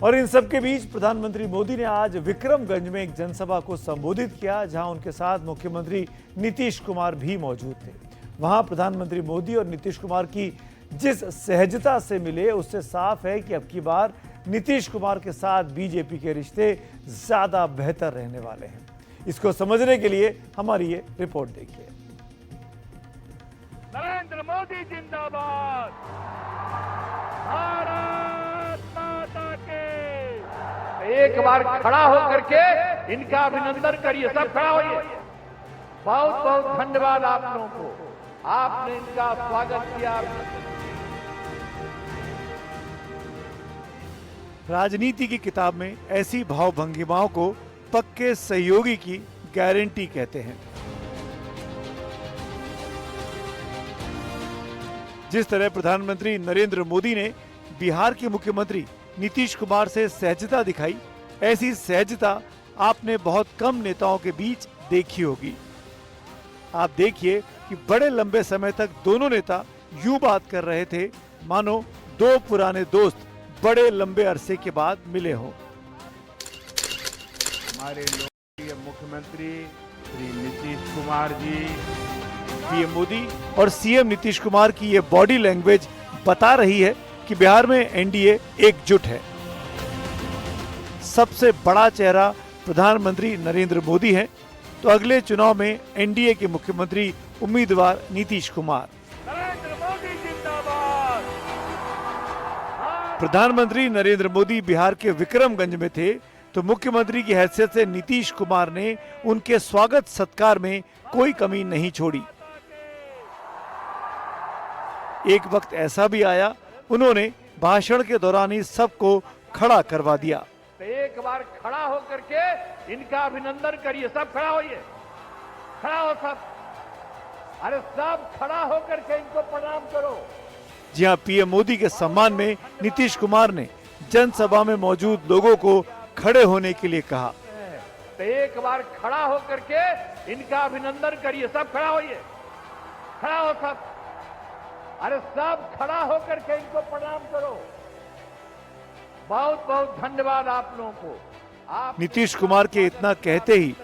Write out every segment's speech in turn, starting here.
और इन सबके बीच प्रधानमंत्री मोदी ने आज विक्रमगंज में एक जनसभा को संबोधित किया, जहां उनके साथ मुख्यमंत्री नीतीश कुमार भी मौजूद थे। वहां प्रधानमंत्री मोदी और नीतीश कुमार की जिस सहजता से मिले, उससे साफ है कि अब की बार नीतीश कुमार के साथ बीजेपी के रिश्ते ज्यादा बेहतर रहने वाले हैं। इसको समझने के लिए हमारी ये रिपोर्ट देखिए। नरेंद्र मोदी जिंदाबाद, भारत माता के। एक बार खड़ा होकर के इनका अभिनंदन करिए, सब खड़ा होइए। बहुत बहुत धन्यवाद आप लोगों को, आपने इनका स्वागत किया। राजनीति की किताब में ऐसी भावभंगिमाओं को पक्के सहयोगी की गारंटी कहते हैं। जिस तरह प्रधानमंत्री नरेंद्र मोदी ने बिहार के मुख्यमंत्री नीतीश कुमार से सहजता दिखाई, ऐसी सहजता आपने बहुत कम नेताओं के बीच देखी होगी। आप देखिए कि बड़े लंबे समय तक दोनों नेता यूं बात कर रहे थे मानो दो पुराने दोस्त बड़े लंबे अरसे के बाद मिले हों। हमारे लोकप्रिय मुख्यमंत्री श्री नीतीश कुमार जी, पीएम मोदी और सीएम नीतीश कुमार की ये बॉडी लैंग्वेज बता रही है कि बिहार में एनडीए एकजुट है। सबसे बड़ा चेहरा प्रधानमंत्री नरेंद्र मोदी हैं, तो अगले चुनाव में एनडीए के मुख्यमंत्री उम्मीदवार नीतीश कुमार। नरेंद्र मोदी जिंदाबाद। प्रधानमंत्री नरेंद्र मोदी बिहार के विक्रमगंज में थे, तो मुख्यमंत्री की हैसियत से नीतीश कुमार ने उनके स्वागत सत्कार में कोई कमी नहीं छोड़ी। एक वक्त ऐसा भी आया, उन्होंने भाषण के दौरान ही सबको खड़ा करवा दिया। तो एक बार खड़ा होकर के इनका अभिनंदन करिए, सब खड़ा होइए। खड़ा हो सब, अरे सब खड़ा होकर के इनको प्रणाम करो। जी हाँ, पीएम मोदी के सम्मान में नीतीश कुमार ने जनसभा में मौजूद लोगों को खड़े होने के लिए कहा। तो एक बार खड़ा होकर के इनका अभिनंदन करिए, सब खड़ा होइए। खड़ा हो सब, अरे सब खड़ा होकर के इनको प्रणाम करो। बहुत बहुत धन्यवाद आप लोगों को। आप नीतीश कुमार के इतना कहते ही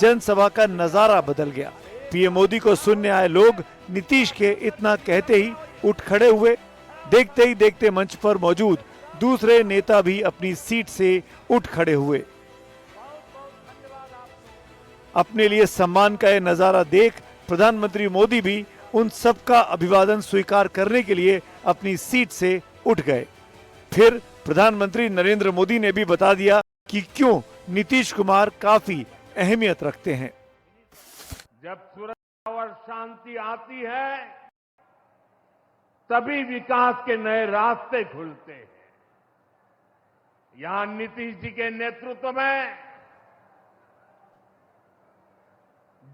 जनसभा का नजारा बदल गया। पीएम मोदी को सुनने आए लोग नीतीश के इतना कहते ही उठ खड़े हुए। देखते ही देखते मंच पर मौजूद दूसरे नेता भी अपनी सीट से उठ खड़े हुए। अपने लिए सम्मान का यह नजारा देख प्रधानमंत्री मोदी भी उन सबका अभिवादन स्वीकार करने के लिए अपनी सीट से उठ गए। फिर प्रधानमंत्री नरेंद्र मोदी ने भी बता दिया कि क्यों नीतीश कुमार काफी अहमियत रखते हैं। जब सुरक्षा और शांति आती है, तभी विकास के नए रास्ते खुलते हैं। यहां नीतीश जी के नेतृत्व में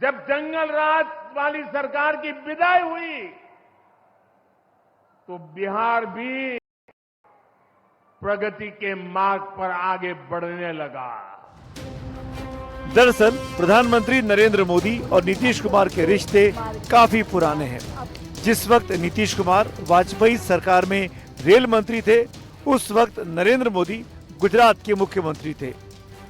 जब जंगल राज वाली सरकार की विदाई हुई, तो बिहार भी प्रगति के मार्ग पर आगे बढ़ने लगा। दरअसल प्रधानमंत्री नरेंद्र मोदी और नीतीश कुमार के रिश्ते काफी पुराने हैं। जिस वक्त नीतीश कुमार वाजपेयी सरकार में रेल मंत्री थे, उस वक्त नरेंद्र मोदी गुजरात के मुख्यमंत्री थे।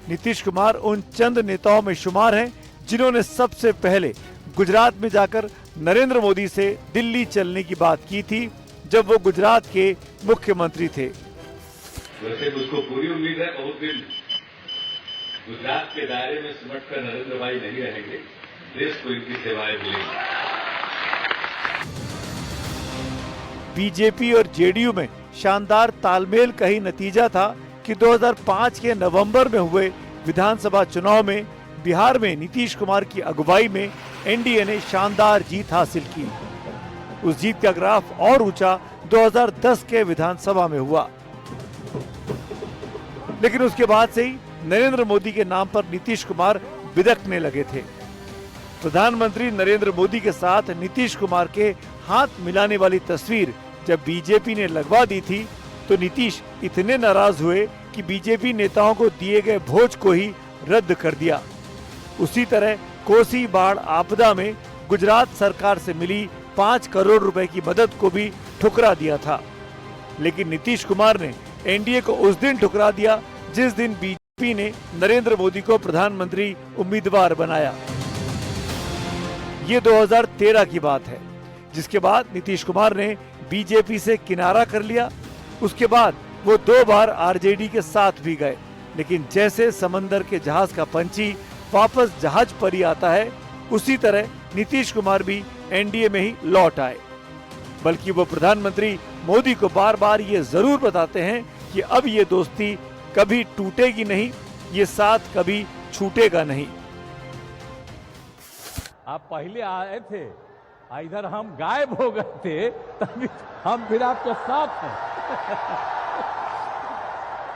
नीतीश कुमार उन चंद नेताओं में शुमार हैं जिन्होंने सबसे पहले गुजरात में जाकर नरेंद्र मोदी से दिल्ली चलने की बात की थी, जब वो गुजरात के मुख्यमंत्री थे। वैसे मुझको पूरी उम्मीद है बहुत दिन गुजरात के दायरे में सिमट कर नरेंद्र भाई नहीं रहेंगे, देश को इनकी सेवाएं मिलेंगी। बीजेपी और जेडीयू में शानदार तालमेल का ही नतीजा था कि 2005 के नवंबर में हुए विधानसभा चुनाव में बिहार में नीतीश कुमार की अगुवाई में एनडीए ने शानदार जीत हासिल की। उस जीत का ग्राफ और ऊंचा 2010 के विधानसभा में हुआ। लेकिन उसके बाद से ही नरेंद्र मोदी के नाम पर नीतीश कुमार बिदकने लगे थे। प्रधानमंत्री नरेंद्र मोदी के साथ नीतीश कुमार के हाथ मिलाने वाली तस्वीर जब बीजेपी ने लगवा दी थी, तो नीतीश इतने नाराज हुए कि बीजेपी नेताओं को दिए गए भोज को ही रद्द कर दिया। उसी तरह कोसी बाढ़ आपदा में गुजरात सरकार से मिली 5 करोड़ रुपए की मदद को भी ठुकरा दिया था। लेकिन नीतीश कुमार ने एनडीए को उस दिन ठुकरा दिया जिस दिन बीजेपी ने नरेंद्र मोदी को प्रधानमंत्री उम्मीदवार बनाया। ये 2013 की बात है, जिसके बाद नीतीश कुमार ने बीजेपी से किनारा कर लिया। उसके बाद वो 2 बार आरजेडी के साथ भी गए, लेकिन जैसे समंदर के जहाज का पंछी वापस जहाज पर ही आता है, उसी तरह नीतीश कुमार भी एनडीए में ही लौट आए। बल्कि वो प्रधानमंत्री मोदी को बार बार ये जरूर बताते हैं कि अब ये दोस्ती कभी टूटेगी नहीं, ये साथ कभी छूटेगा नहीं। आप पहले आए थे, इधर हम गायब हो गए थे, तभी हम फिर आपके साथ हैं।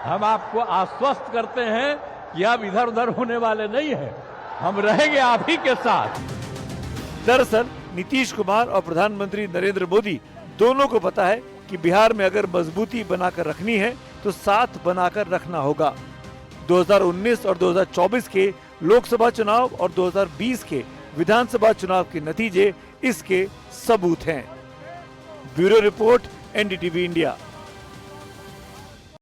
हम आपको आश्वस्त करते हैं कि अब इधर उधर होने वाले नहीं हैं, हम रहेंगे आप ही के साथ। दरअसल नीतीश कुमार और प्रधानमंत्री नरेंद्र मोदी दोनों को पता है कि बिहार में अगर मजबूती बनाकर रखनी है तो साथ बनाकर रखना होगा। 2019 और 2024 के लोकसभा चुनाव और 2020 के विधानसभा चुनाव के नतीजे इसके सबूत हैं। Bureau report, NDTV India.